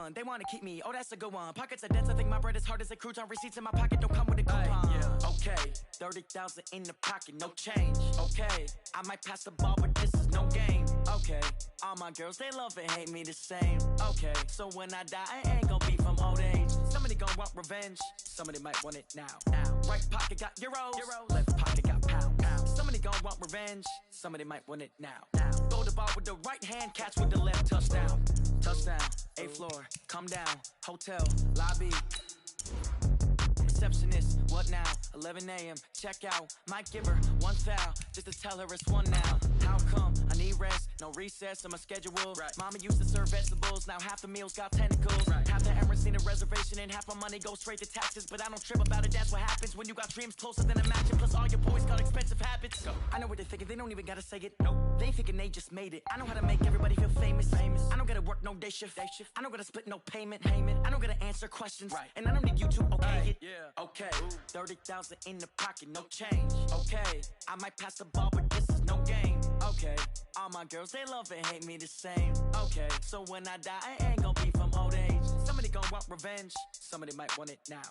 one. They want to keep me, oh, that's a good one. Pockets are dense, I think my bread is hard as a crouton. Receipts in my pocket don't come with a coupon. Yeah. Okay, 30,000 in the pocket, no change. Okay, I might pass the ball, but this is no game. Okay, all my girls, they love and hate me the same. Okay, so when I die, I ain't gonna be from old age. Somebody gon' want revenge, somebody might want it now. Right pocket got euros, left pocket got pound. Somebody gon' want revenge, somebody might want it now. Throw the ball with the right hand, catch with the left, touchdown. Touchdown, 8th floor, come down, hotel, lobby. Receptionist, what now? 11 a.m., check out. Might give her one foul, just to tell her it's one now. How come? I need rest, no recess on my schedule. Right. Mama used to serve vegetables, now half the meals got tentacles. Right. Half the Emirates need a reservation and half my money goes straight to taxes. But I don't trip about it, that's what happens when you got dreams closer than a match. And plus all your boys got expensive habits. Go. I know what they're thinking, they don't even gotta say it. Nope. They thinking they just made it. I know how to make everybody feel famous. I don't gotta work no day shift. I don't gotta split no payment. I don't gotta answer questions. Right. And I don't need you to okay it. Yeah. Okay, 30,000 in the pocket, no change. Okay, I might pass the ball, but this is no game. Okay, all my girls, they love and hate me the same. Okay, so when I die, I ain't gonna be from old age. Somebody gon' want revenge, somebody might want it now.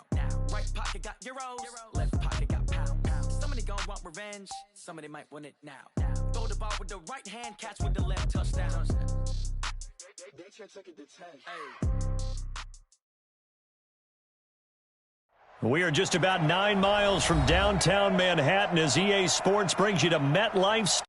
Right pocket got euros, left pocket got pound. Somebody gon' want revenge, somebody might want it now. Throw the ball with the right hand, catch with the left, touchdown. They check it to 10. Hey. We are just about 9 miles from downtown Manhattan as EA Sports brings you to MetLife.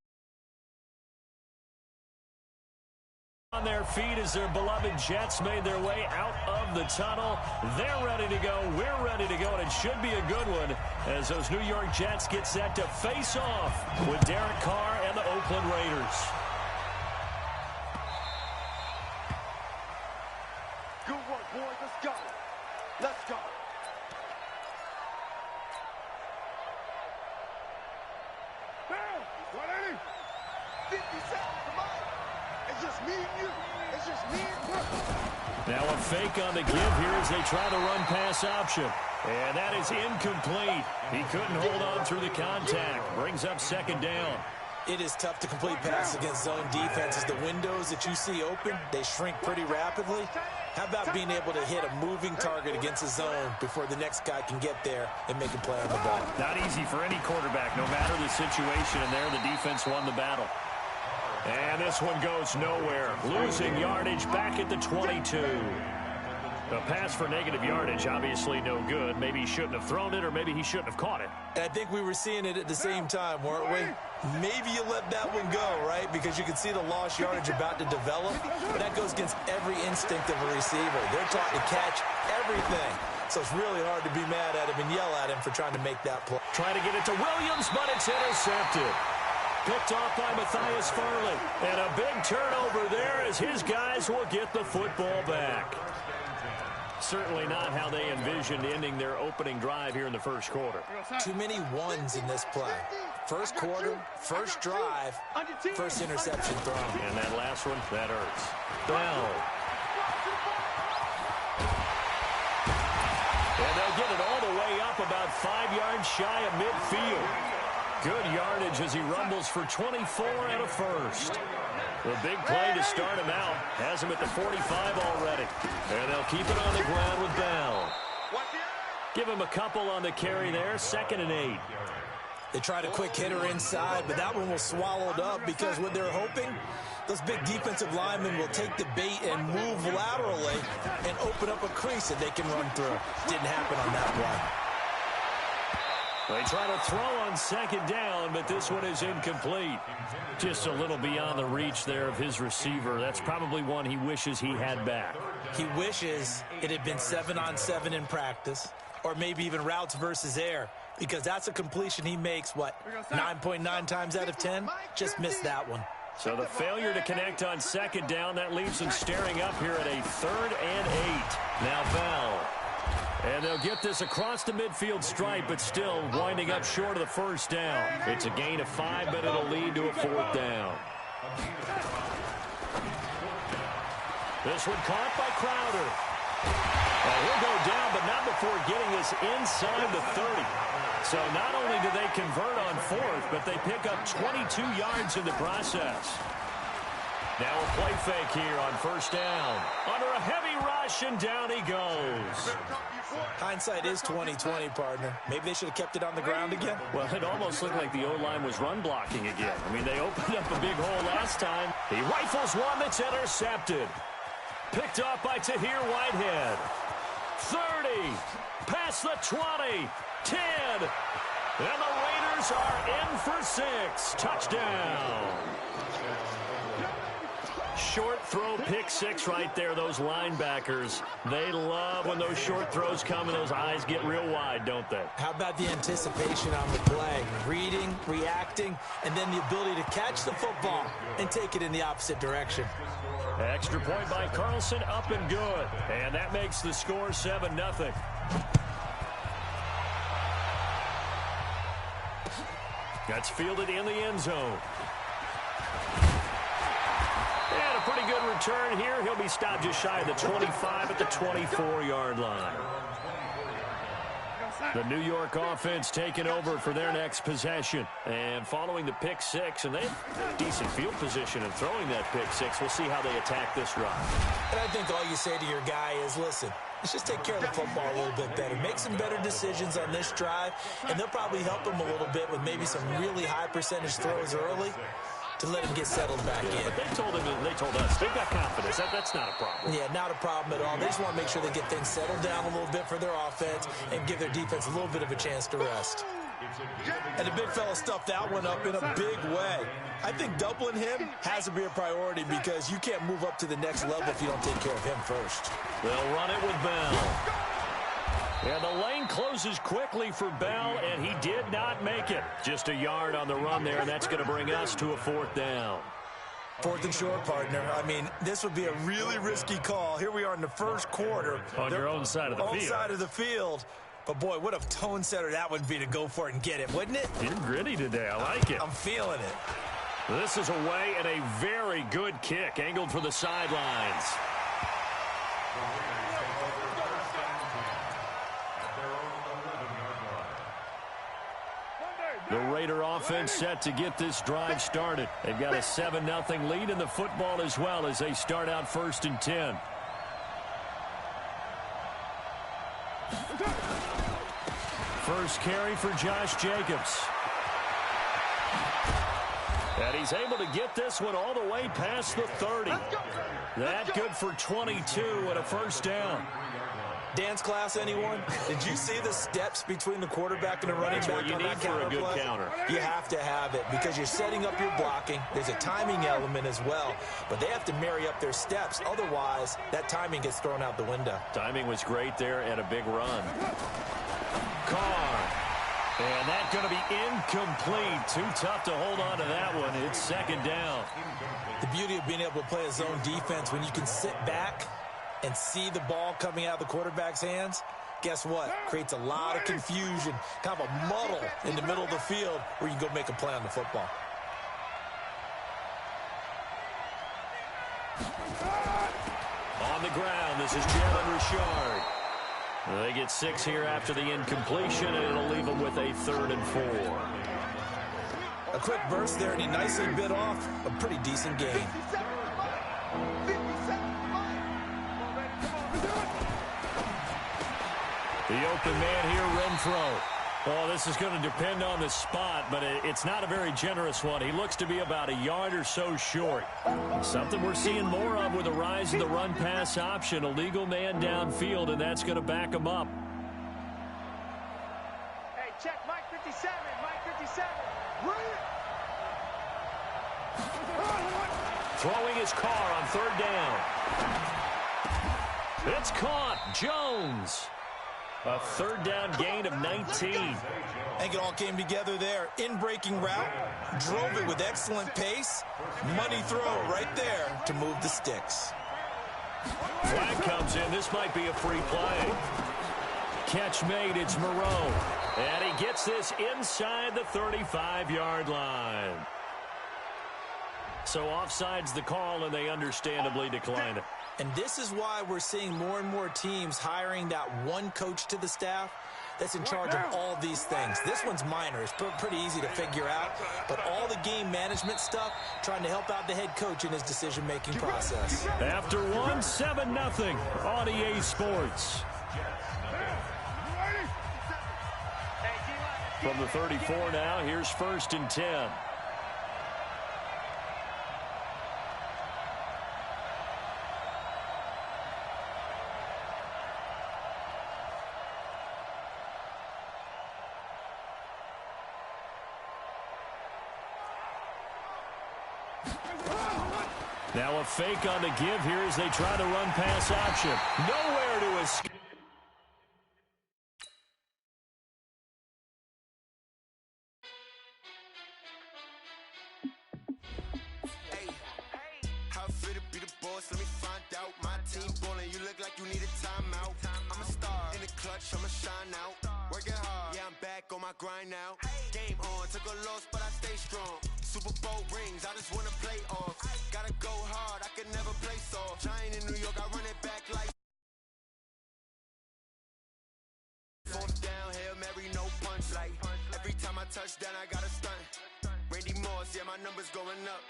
On their feet as their beloved Jets made their way out of the tunnel. They're ready to go. We're ready to go, and it should be a good one as those New York Jets get set to face off with Derek Carr and the Oakland Raiders. Good work, boys. Let's go. Let's go. Now a fake on the give here as they try the run-pass option. And that is incomplete. He couldn't hold on through the contact. Brings up 2nd down. It is tough to complete passes against zone defenses. The windows that you see open, they shrink pretty rapidly. How about being able to hit a moving target against a zone before the next guy can get there and make a play on the ball? Not easy for any quarterback, no matter the situation. And there, the defense won the battle. And this one goes nowhere. Losing yardage back at the 22. A pass for negative yardage, obviously no good. Maybe he shouldn't have thrown it, or maybe he shouldn't have caught it. I think we were seeing it at the same time, weren't we? Maybe you let that one go, right? Because you can see the lost yardage about to develop. That goes against every instinct of a receiver. They're taught to catch everything. So it's really hard to be mad at him and yell at him for trying to make that play. Trying to get it to Williams, but it's intercepted. Picked off by Matthias Farley. And a big turnover there as his guys will get the football back. Certainly not how they envisioned ending their opening drive here in the first quarter. Too many ones in this play. First quarter, first drive, first interception thrown. And that last one, that hurts. Bell. And they'll get it all the way up about 5 yards shy of midfield. Good yardage as he rumbles for 24 and a first. The big play to start him out. Has him at the 45 already. And they'll keep it on the ground with Bell. Give him a couple on the carry there. 2nd and 8. They tried a quick hitter inside, but that one was swallowed up because what they're hoping, those big defensive linemen will take the bait and move laterally and open up a crease that they can run through. Didn't happen on that play. They try to throw on 2nd down, but this one is incomplete. Just a little beyond the reach there of his receiver. That's probably one he wishes he had back. He wishes it had been 7-on-7 in practice, or maybe even routes versus air, because that's a completion he makes, 9.9 times out of 10? Just missed that one. So the failure to connect on 2nd down, that leaves him staring up here at a 3rd and 8. Now Bell. And they'll get this across the midfield stripe, but still winding up short of the 1st down. It's a gain of 5, but it'll lead to a 4th down. This one caught by Crowder. Well, he'll go down, but not before getting this inside the 30. So not only do they convert on 4th, but they pick up 22 yards in the process. Now a play fake here on 1st down. Under a heavy rush. rush, and down he goes. Hindsight is 20/20, partner. Maybe they should have kept it on the ground again. Well, it almost looked like the O-line was run blocking again. I mean, they opened up a big hole last time. He rifles one that's intercepted. Picked off by Tahir Whitehead. 30, past the 20, 10, and the Raiders are in for 6. Touchdown. Short throw, pick 6 right there. Those linebackers, they love when those short throws come and those eyes get real wide, don't they? How about the anticipation on the play? Reading, reacting, and then the ability to catch the football and take it in the opposite direction. Extra point by Carlson, up and good. And that makes the score 7-0. That's fielded in the end zone. And a pretty good return here. He'll be stopped just shy of the 25 at the 24-yard line. The New York offense taking over for their next possession. And following the pick 6, and they have decent field position in throwing that pick 6. We'll see how they attack this drive. And I think all you say to your guy is, listen, let's just take care of the football a little bit better. Make some better decisions on this drive, and they'll probably help him a little bit with maybe some really high percentage throws early to let him get settled back in. But they told us, they've got confidence. That's not a problem. Yeah, not a problem at all. They just want to make sure they get things settled down a little bit for their offense and give their defense a little bit of a chance to rest. And the big fella stuffed that one up in a big way. I think doubling him has to be a priority because you can't move up to the next level if you don't take care of him first. They'll run it with Bell. And the lane closes quickly for Bell, and he did not make it. Just a yard on the run there, and that's going to bring us to a 4th down. 4th and short, partner. I mean, this would be a really risky call. Here we are in the first quarter. On your own side of the field. Own side of the field. But, boy, what a tone setter that would be to go for it and get it, wouldn't it? You're gritty today. I like it. I'm feeling it. This is away and a very good kick, angled for the sidelines. The Raider offense set to get this drive started. They've got a 7-0 lead in the football as well as they start out 1st and 10. First carry for Josh Jacobs. And he's able to get this one all the way past the 30. That good for 22 and a 1st down. Dance class, anyone? Did you see the steps between the quarterback and the running back on that counter play? That's what you need for a good counter. You have to have it because you're setting up your blocking. There's a timing element as well, but they have to marry up their steps. Otherwise, that timing gets thrown out the window. Timing was great there and a big run. Carr. And that's going to be incomplete. Too tough to hold on to that one. It's 2nd down. The beauty of being able to play a zone defense when you can sit back and see the ball coming out of the quarterback's hands, guess what? Creates a lot of confusion, kind of a muddle in the middle of the field where you can go make a play on the football. On the ground, this is Jalen Richard. They get 6 here after the incompletion, and it'll leave them with a 3rd and 4. A quick burst there, and he nicely bit off a pretty decent gain. The open man here, Renfro. Oh, this is going to depend on the spot, but it's not a very generous one. He looks to be about a yard or so short. Something we're seeing more of with the rise of the run-pass option. A legal man downfield, and that's going to back him up. Hey, check Mike 57. Mike 57. Throwing his car on 3rd down. It's caught. Jones. A 3rd down gain of 19. I think it all came together there. In-breaking route, drove it with excellent pace. Money throw right there to move the sticks. Flag comes in. This might be a free play. Catch made. It's Moreau. And he gets this inside the 35-yard line. So offside's the call, and they understandably decline it. And this is why we're seeing more and more teams hiring that one coach to the staff that's in charge of all these things. This one's minor. It's pretty easy to figure out, but all the game management stuff, trying to help out the head coach in his decision-making process. After one, 7-0 on EA Sports. From the 34 now, here's 1st and 10. Now a fake on the give here as they try to run pass option. Nowhere to escape. Hey, how fit to be the boss? Let me find out. My team ballin', you look like you need a timeout. I'm a star in the clutch, I'ma shine out. Working hard, yeah, I'm back on my grind now. Game on, took a loss, but I stay strong. Super Bowl rings, I just wanna play off. Gotta go hard, I can never play soft. Giant in New York, I run it back like fourth down, Hail Mary, no punch. Like every time I touch down, I gotta stunt. Randy Moss, yeah, my numbers going up.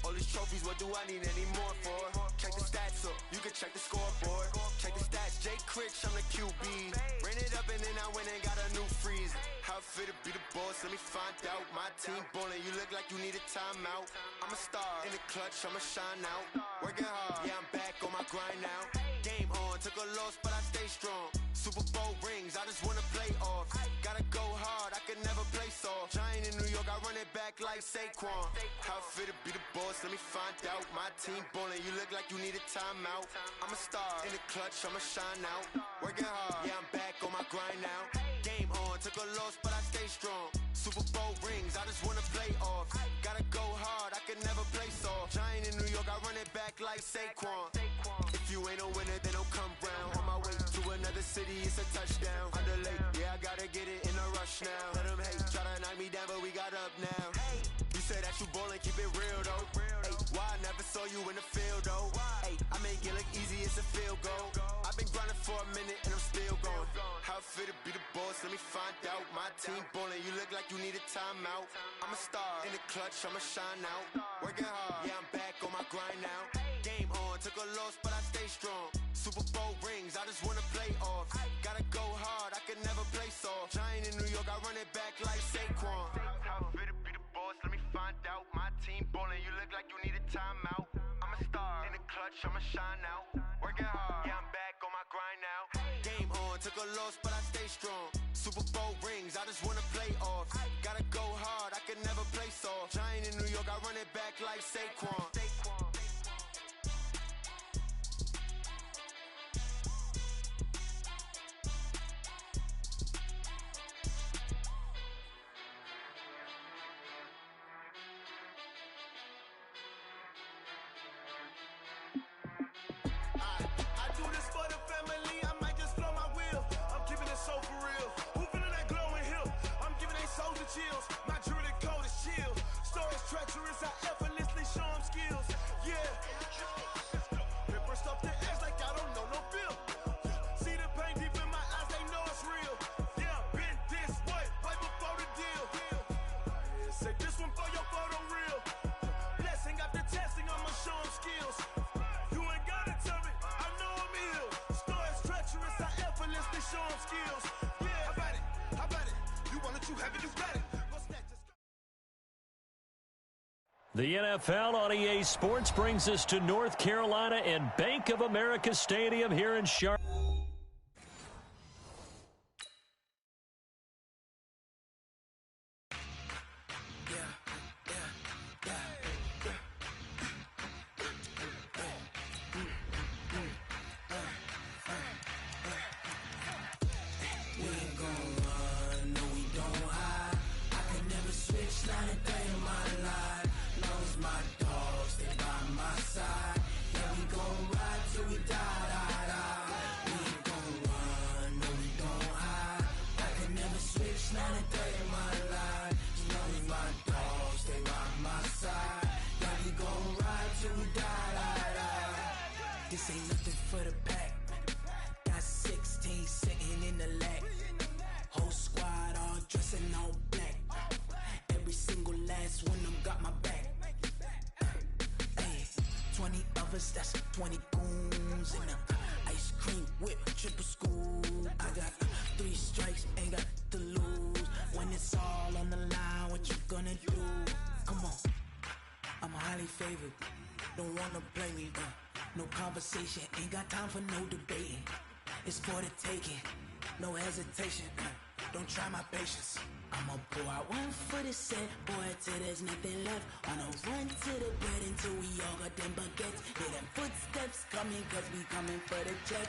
All these trophies, what do I need any more for? Check the stats up, you can check the scoreboard. Check the stats, Jay Critch, I'm the QB. Ran it up and then I went and got a new freeze. How fit to be the boss, let me find out. My team ballin', you look like you need a timeout. I'm a star in the clutch, I'ma shine out. Working hard, yeah, I'm back on my grind now. Game on, took a loss, but I stay strong. Super Bowl rings, I just wanna play off. Gotta go hard, I can never play soft. Giant in New York, I run it back like Saquon. How fit to be the boss, let me find out. My team ballin', you look like you need a timeout. I'm a star in the clutch, I'ma shine out. Working hard, yeah, I'm back on my grind now. Game on, took a loss, but I stay strong. Super Bowl rings, I just wanna play off. Gotta go hard, I can never play soft. Giant in New York, I run it back like Saquon. If you ain't a winner, then don't come round. On my way to another city, it's a touchdown. Underlay, yeah, I gotta get it in a rush now. Let them hate, try to knock me down, but we got up now. You said that you ballin', keep it real though. Hey, why I never saw you in the field though? Hey, I make it look easy, it's a field goal. I've been grinding for a minute and I'm still going. How fit to be the boss, let me find out. My team ballin', you look like you need a timeout. I'm a star in the clutch, I'ma shine out. Working hard, yeah, I'm back on my grind now. Game on, took a loss, but I stay strong. Super Bowl rings, I just wanna play off. Gotta go hard, I can never play soft. Giant in New York, I run it back like Saquon. How fit to be the boss, let me find out. My team ballin', you look like you need a timeout. I'm a star in the clutch, I'ma shine out. Working hard, yeah, I'm back on my grind now. Game on, took a loss, but I stay strong. Super Bowl rings, I just wanna play off. Gotta go hard, I can never play soft. Giant in New York, I run it back like Saquon. Chills. My jewelry code is chill. Stories treacherous, I effortlessly show them skills. Yeah. Ripper stuff the edge like I don't know no feel. See the pain deep in my eyes, they know it's real. Yeah, been this way, way before the deal. Say this one for your photo reel. Blessing after testing, I'ma show them skills. You ain't gotta tell me, I know I'm ill. Stories treacherous, I effortlessly show them skills. Yeah, how about it? How about it? You want it, you have it, you got it. The NFL on EA Sports brings us to North Carolina and Bank of America Stadium here in Charlotte. My side, yeah, we gon' ride till we die, die, die. We shots, that's 20 goons in them. Ice cream whip, triple school. I got 3 strikes, ain't got to lose. When it's all on the line, what you gonna do? Come on, I'm highly favored. Don't wanna play me, no conversation, ain't got time for no debating. It's for the taking, no hesitation. Don't try my patience. I'ma pour out one for the set, boy, till there's nothing left. On a run to the bread until we all got them baguettes. Hear them footsteps coming, cause we coming for the check.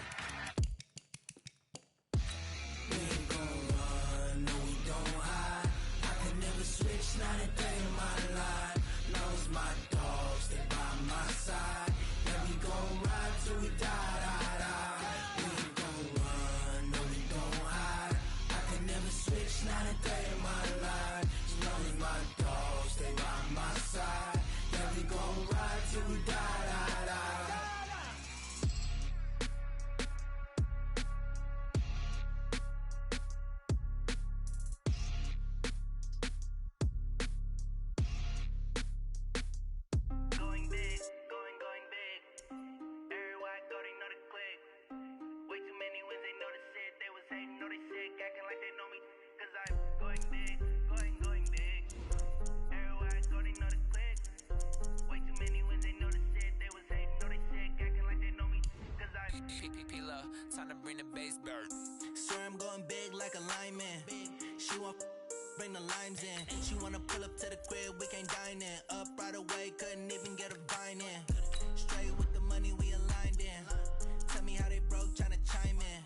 We ain't gon' run, no we don't hide. I can never switch, not a day in my life. Now it's my dogs, they by my side. Yeah, we gon' ride till we die, die, die. We ain't gon' run, no we don't hide. I can never switch, not a day in my life. As long as my dogs, they by my side. Yeah, we gon' ride till we die, die, die. Going big, going big. Everywhere I go, they know the click. Way too many wins, they know the shit. They was hating, know they sick, acting like they know me. Cause I'm going big, going big. Everywhere I go, they know the click. Way too many wins, they know the shit. They was hating, know they sick, acting like they know me. Cause I'm P-P-P-Love, time to bring the bass bird. Swear I'm going big like a lineman. She want bring the limes in. She wanna pull up to the crib, we can't dine in. Up right away, couldn't even get a vine in. Straight with the money, we aligned in. Tell me how they broke, tryna chime in.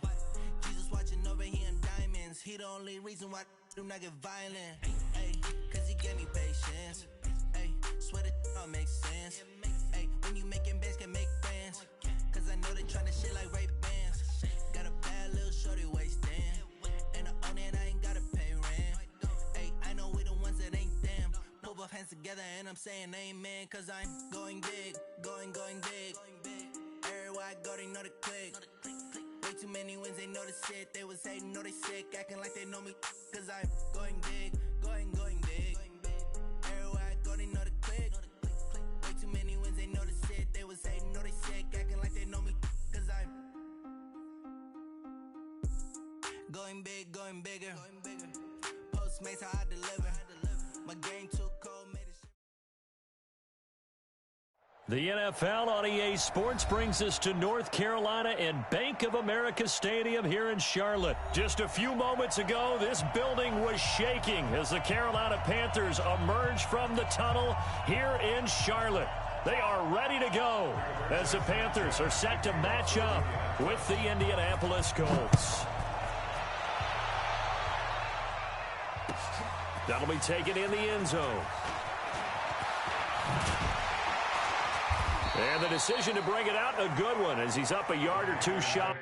Jesus watching over here in diamonds. He the only reason why I do not get violent. Ay, cause he gave me patience. Ay, swear that all makes sense. Ay, when you making bands, can make friends. Cause I know they tryna shit like Ray Bans. Got a bad little shorty wasting. And I own it, I ain't gotta pay rent. Ay, I know we the ones that ain't them. Pull both hands together and I'm saying amen. Cause I'm going big, going big. Everywhere I go, they know the click. Way too many wins, they know the shit. They was hating, know they sick, acting like they know me. Cause I'm going big, going big. Everywhere I go, they know the click. Way too many wins, they know the shit. They was hating, know they sick, acting like they know me. Cause I'm going big, going bigger. Postmates, how I deliver. My game too cold, made it. The NFL on EA Sports brings us to North Carolina and Bank of America Stadium here in Charlotte. Just a few moments ago, this building was shaking as the Carolina Panthers emerged from the tunnel here in Charlotte. They are ready to go as the Panthers are set to match up with the Indianapolis Colts. That'll be taken in the end zone. And the decision to bring it out, a good one, as he's up a yard or two shot.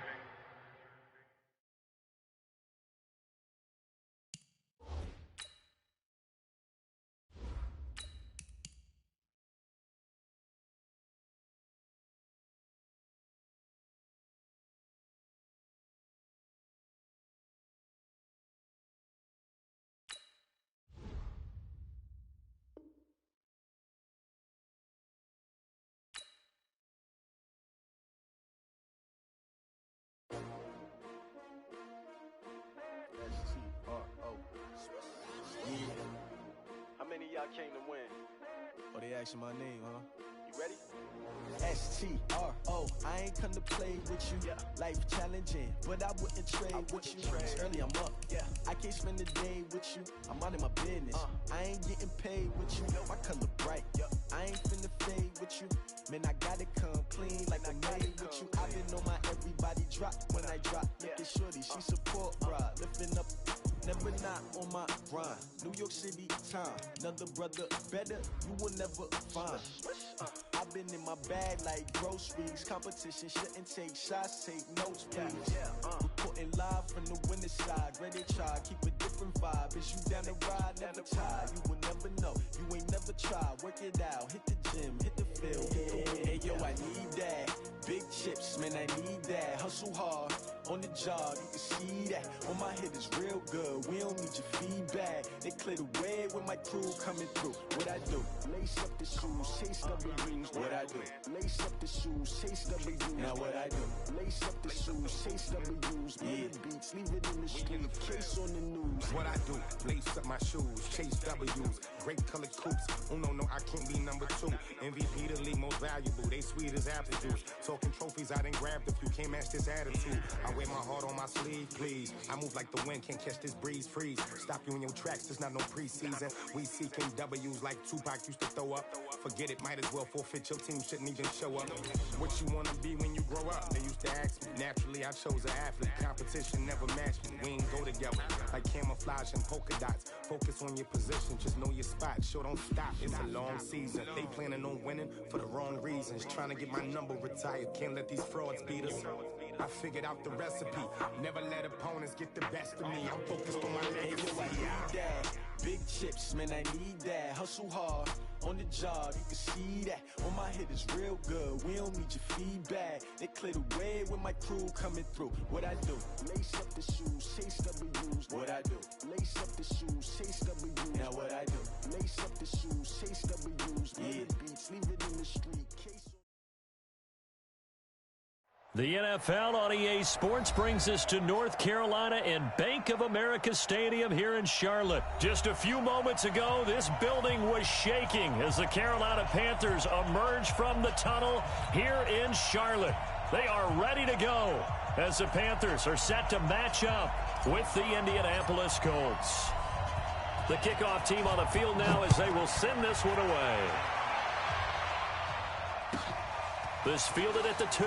How many of y'all came to win? Oh, they asking my name, huh? You ready? S-T-R-O, I ain't come to play with you. Yeah. Life challenging, but I wouldn't trade with you. It's early, I'm up. Yeah. I can't spend the day with you. I'm out of my business. I ain't getting paid with you. My color bright. I ain't finna fade with you. Man, I gotta come clean like I'm made with you. I've been on my everybody drop when I drop. Look at shorty, she support ride. Lifting up, never not on my grind. New York City time, another brother better, you will never find. I've been in my bag like groceries. Competition shouldn't take shots, take notes, please. Reporting live from the winning side. Ready to try, keep a different vibe. Is you down the ride, never tired. You will never know, you ain't never tried. Work it out, hit the gym, hit the field. Hey yo, I need that. Big chips, man, I need that. Hustle hard, on the job, you can see that. On my head is real good, we don't need your feedback. They clear the way with my crew coming through. What I do? Lace up the shoes, chase W's. What I do? Lace up the shoes, chase W's. Now what I do? Lace up the shoes, chase W's. Murder beats, leave it in the street, case on the news. What I do? Lace up my shoes, chase W's. Great colored coops. Oh no, I can't be number 2. MVP the league most valuable. They sweet as apple juice. Talking trophies, I done grabbed a few. Can't match this attitude. I wear my heart on my sleeve, please. I move like the wind, can't catch this breeze. Freeze. Stop you in your tracks. There's not no preseason. We seeking W's like Tupac used to throw up. Forget it, might as well forfeit. Your team shouldn't even show up. What you wanna be when you grow up? They used to ask me. Naturally, I chose an athlete. Competition never matched me. We ain't go together like camouflage and polka dots. Focus on your position, just know your spot. Sure, don't stop. It's a long season. They planning on winning for the wrong reasons. Trying to get my number retired. Can't let these frauds beat us. I figured out the recipe. Never let opponents get the best of me. I'm focused on my legacy. I need that. Big chips, man, I need that. Hustle hard on the job, you can see that. On my head is real good, we don't need your feedback. They clear the way with my crew coming through. What I do? Lace up the shoes, chase W's. What I do? Lace up the shoes, chase W's. Now what I do? Lace up the shoes, chase W's. Murder beats, leave it in the street. Case. The NFL on EA Sports brings us to North Carolina and Bank of America Stadium here in Charlotte. Just a few moments ago, this building was shaking as the Carolina Panthers emerge from the tunnel here in Charlotte. They are ready to go as the Panthers are set to match up with the Indianapolis Colts. The kickoff team on the field now as they will send this one away. This fielded at the 2.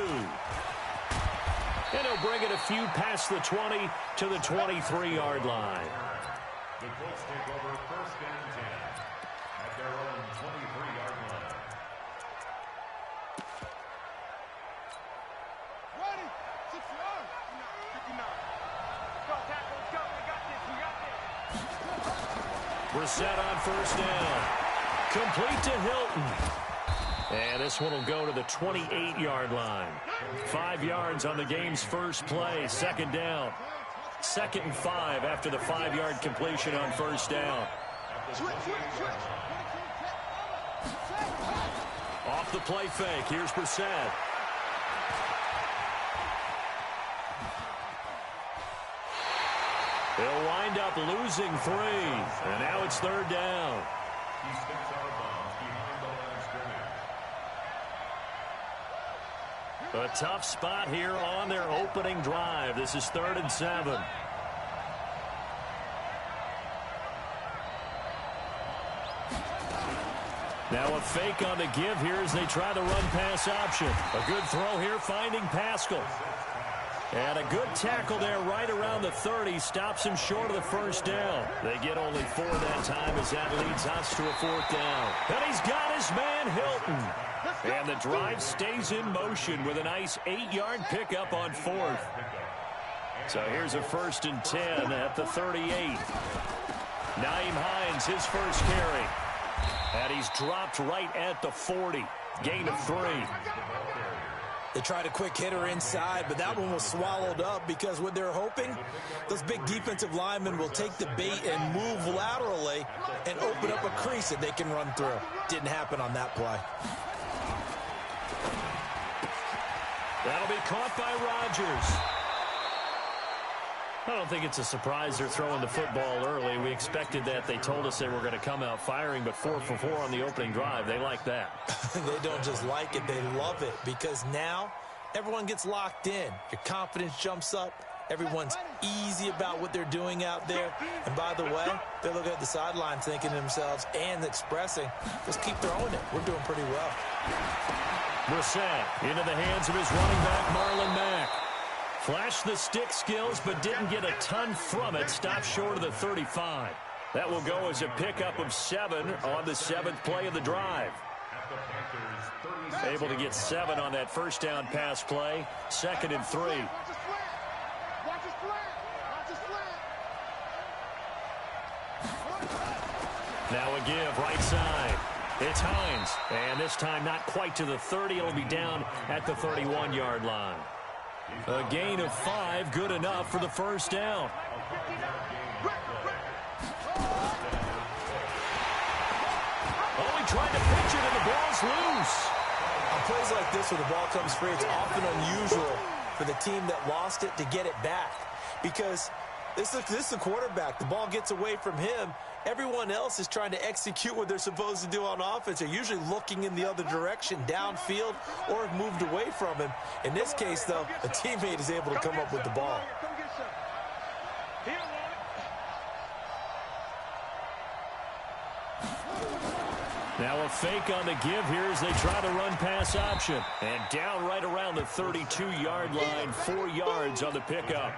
And he'll bring it a few past the 20 to the 23-yard line. The Colts take over 1st and 10 at their own 23-yard line. Ready? 6 yards. 59. Go, tackle, let's go. We got this. We're set on 1st down. Complete to Hilton. And this one will go to the 28-yard line. 5 yards on the game's first play. 2nd down. 2nd and 5 after the 5-yard completion on 1st down. Off the play fake. Here's Brissett. He'll wind up losing 3. And now it's 3rd down. He steps out of bounds behind the line of scrimmage. A tough spot here on their opening drive. This is 3rd and 7. Now a fake on the give here as they try the run-pass option. A good throw here finding Pascal. And a good tackle there right around the 30. Stops him short of the 1st down. They get only 4 that time as that leads us to a 4th down. And he's got his man Hilton. And the drive stays in motion with a nice 8-yard pickup on 4th. So here's a 1st and 10 at the 38. Naeem Hines, his first carry. And he's dropped right at the 40. Gain of 3. They tried a quick hitter inside, but that one was swallowed up because what they're hoping, those big defensive linemen will take the bait and move laterally and open up a crease that they can run through. Didn't happen on that play. That'll be caught by Rodgers. I don't think it's a surprise they're throwing the football early. We expected that. They told us they were going to come out firing, but 4 for 4 on the opening drive. They like that. They don't just like it, they love it, because now everyone gets locked in. Your confidence jumps up. Everyone's easy about what they're doing out there. And by the way, they're looking at the sideline thinking to themselves and expressing, just keep throwing it. We're doing pretty well. Brissett into the hands of his running back, Marlon Mack. Flashed the stick skills, but didn't get a ton from it. Stopped short of the 35. That will go as a pickup of 7 on the 7th play of the drive. Able to get 7 on that 1st down pass play. 2nd and 3. Now a give, right side. It's Hines. And this time not quite to the 30. It'll be down at the 31-yard line. A gain of 5, good enough for the first down. Oh, he tried to pitch it, and the ball's loose. On plays like this where the ball comes free, it's often unusual for the team that lost it to get it back. Because this is the quarterback. The ball gets away from him. Everyone else is trying to execute what they're supposed to do on offense. They're usually looking in the other direction, downfield, or have moved away from him. In this case, though, a teammate is able to come up with the ball. Now a fake on the give here as they try to run pass option. And down right around the 32-yard line, 4 yards on the pickup.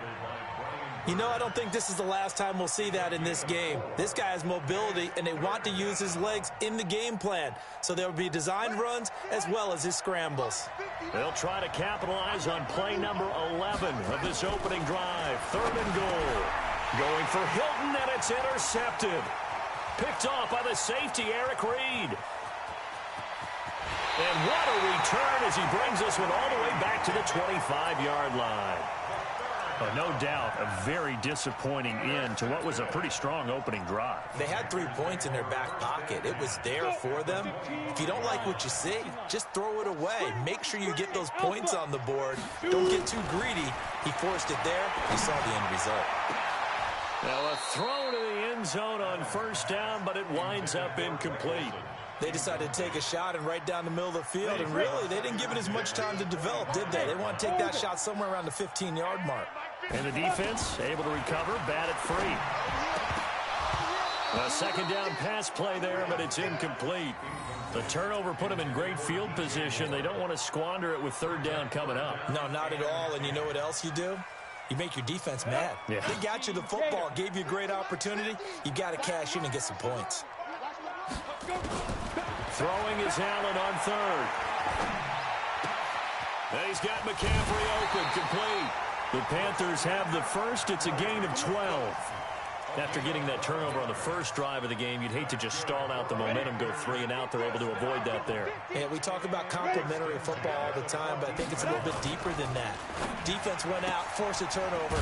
You know, I don't think this is the last time we'll see that in this game. This guy has mobility, and they want to use his legs in the game plan. So there will be designed runs as well as his scrambles. They'll try to capitalize on play number 11 of this opening drive. 3rd and goal. Going for Hilton, and it's intercepted. Picked off by the safety, Eric Reed. And what a return as he brings this one all the way back to the 25-yard line. Oh, no doubt a very disappointing end to what was a pretty strong opening drive. They had 3 points in their back pocket. It was there for them. If you don't like what you see, just throw it away. Make sure you get those points on the board. Don't get too greedy. He forced it there. You saw the end result. Now a throw to the end zone on 1st down, but it winds up incomplete. They decided to take a shot and right down the middle of the field, and really, they didn't give it as much time to develop, did they? They want to take that shot somewhere around the 15-yard mark. And the defense able to recover, bat it free. A 2nd down pass play there, but it's incomplete. The turnover put them in great field position. They don't want to squander it with 3rd down coming up. No, not at all, and you know what else you do? You make your defense mad. Yeah. They got you the football, gave you a great opportunity. You got to cash in and get some points. Throwing is Allen on 3rd. And he's got McCaffrey open, complete. The Panthers have the first. It's a gain of 12. After getting that turnover on the first drive of the game, you'd hate to just stall out the momentum, go 3 and out. They're able to avoid that there. Yeah, we talk about complementary football all the time, but I think it's a little bit deeper than that. Defense went out, forced a turnover,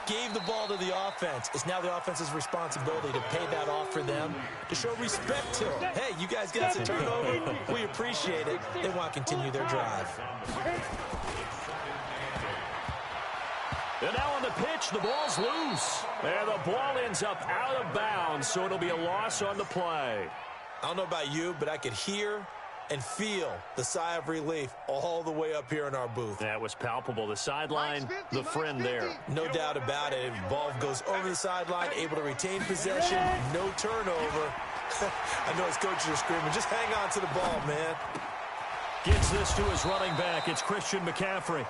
gave the ball to the offense. It's now the offense's responsibility to pay that off for them, to show respect to them. Hey, you guys got the turnover. We appreciate it. They want to continue their drive. And now on the pitch, the ball's loose. And the ball ends up out of bounds, so it'll be a loss on the play. I don't know about you, but I could hear and feel the sigh of relief all the way up here in our booth. That was palpable. The sideline, the friend there. No doubt about it. The ball goes over the sideline, able to retain possession, no turnover. I know his coaches are screaming, just hang on to the ball, man. Gets this to his running back. It's Christian McCaffrey.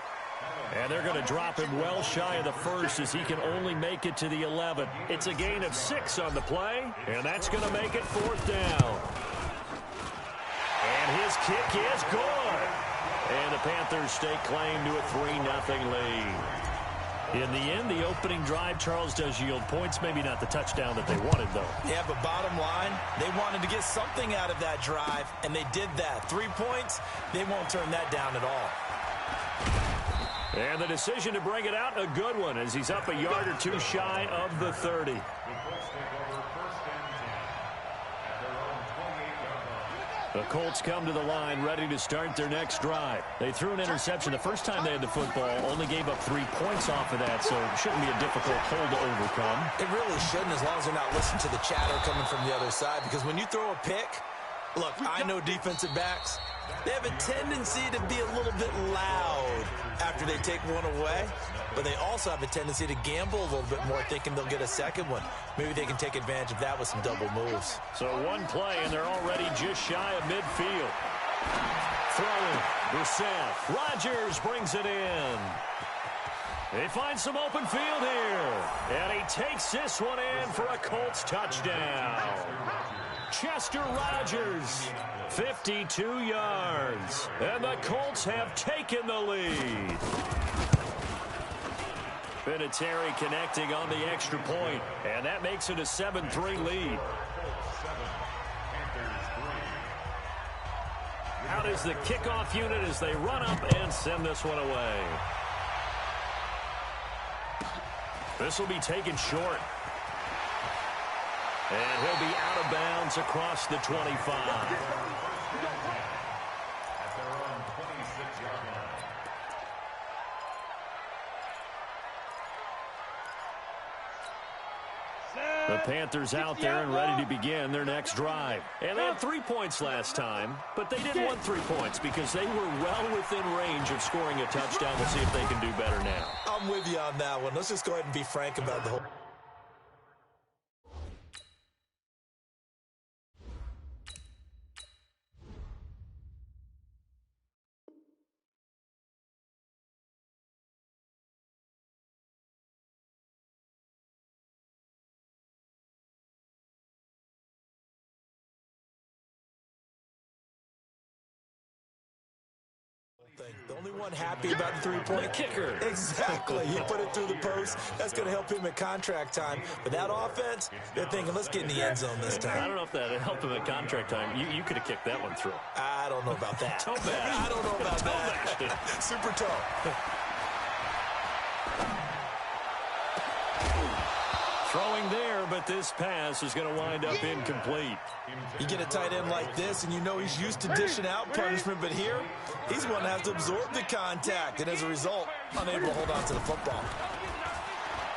And they're going to drop him well shy of the first as he can only make it to the 11. It's a gain of 6 on the play, and that's going to make it 4th down. And his kick is good. And the Panthers stake claim to a 3-0 lead. In the end, the opening drive, Charles, does yield points. Maybe not the touchdown that they wanted, though. Yeah, but bottom line, they wanted to get something out of that drive, and they did that. 3 points, they won't turn that down at all. And the decision to bring it out, a good one, as he's up a yard or 2 shy of the 30. The Colts come to the line, ready to start their next drive. They threw an interception the first time they had the football, only gave up 3 points off of that, so it shouldn't be a difficult hole to overcome. It really shouldn't, as long as they're not listening to the chatter coming from the other side, because when you throw a pick, look, I know defensive backs, they have a tendency to be a little bit loud after they take one away, but they also have a tendency to gamble a little bit more, thinking they'll get a second one. Maybe they can take advantage of that with some double moves. So 1 play, and they're already just shy of midfield. Throwing, Brissett. Rodgers brings it in. They find some open field here, and he takes this one in for a Colts touchdown. Chester Rogers, 52 yards, and the Colts have taken the lead. Vinatieri connecting on the extra point, and that makes it a 7-3 lead. Out is the kickoff unit as they run up and send this one away. This will be taken short. And he'll be out of bounds across the 25. At their own 26-yard line. The Panthers out there and ready to begin their next drive. And they had 3 points last time, but they didn't want 3 points because they were well within range of scoring a touchdown. We'll see if they can do better now. I'm with you on that one. Let's just go ahead and be frank about the whole... The only one happy about the 3-point kicker. Exactly. He put it through the post. That's going to help him at contract time. But that offense, they're thinking, let's get in the end zone this time. I don't know if that helped him at contract time. You could have kicked that one through. I don't know about that. Toe bag. I don't know about that. Super toe. Throwing there, but this pass is going to wind up incomplete. You get a tight end like this, and you know he's used to dishing out punishment, but here, he's going to have to absorb the contact, and as a result, unable to hold on to the football.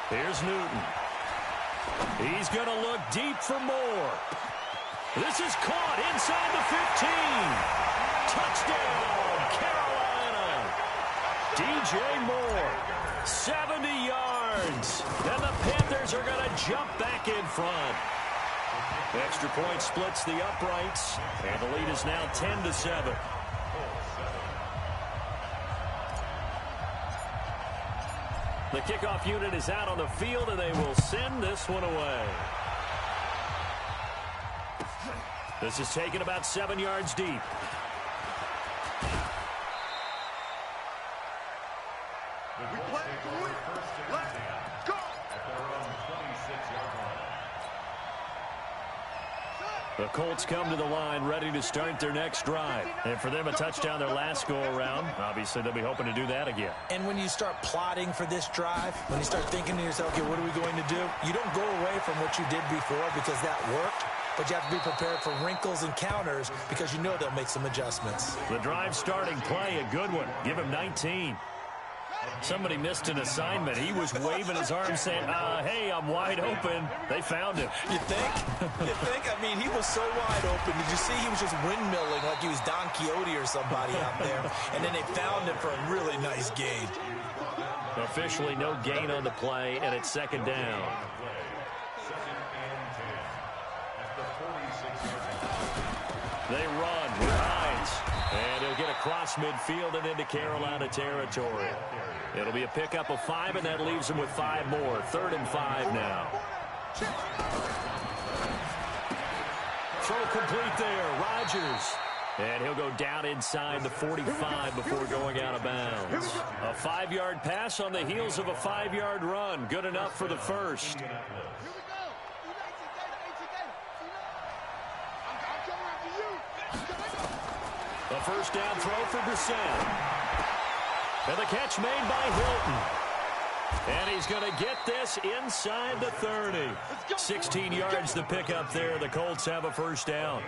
Here's Newton. He's going to look deep for more. This is caught inside the 15. Touchdown, Carolina. DJ Moore, 70 yards. And the Panthers are going to jump back in front. Extra point splits the uprights, and the lead is now 10-7. The kickoff unit is out on the field, and they will send this one away. This is taken about 7 yards deep. The Colts come to the line ready to start their next drive. And for them, a touchdown their last go-around. Obviously, they'll be hoping to do that again. And when you start plotting for this drive, when you start thinking to yourself, okay, what are we going to do? You don't go away from what you did before because that worked, but you have to be prepared for wrinkles and counters because you know they'll make some adjustments. The drive starting play, a good one. Give him 19. Somebody missed an assignment. He was waving his arm saying, hey, I'm wide open. They found him. You think? You think? I mean, he was so wide open. Did you see he was just windmilling like he was Don Quixote or somebody out there? And then they found him for a really nice gain. Officially no gain on the play, and it's second down. They run with Hines, and he'll get across midfield and into Carolina territory. It'll be a pickup of 5, and that leaves them with 5 more. 3rd and 5 now. Throw complete there, Rodgers. And he'll go down inside the 45 before going out of bounds. A 5-yard pass on the heels of a 5-yard run. Good enough for the first. A first down throw for Brissett. And the catch made by Hilton. And he's going to get this inside the 30. 16 yards to pick up there. The Colts have a first down.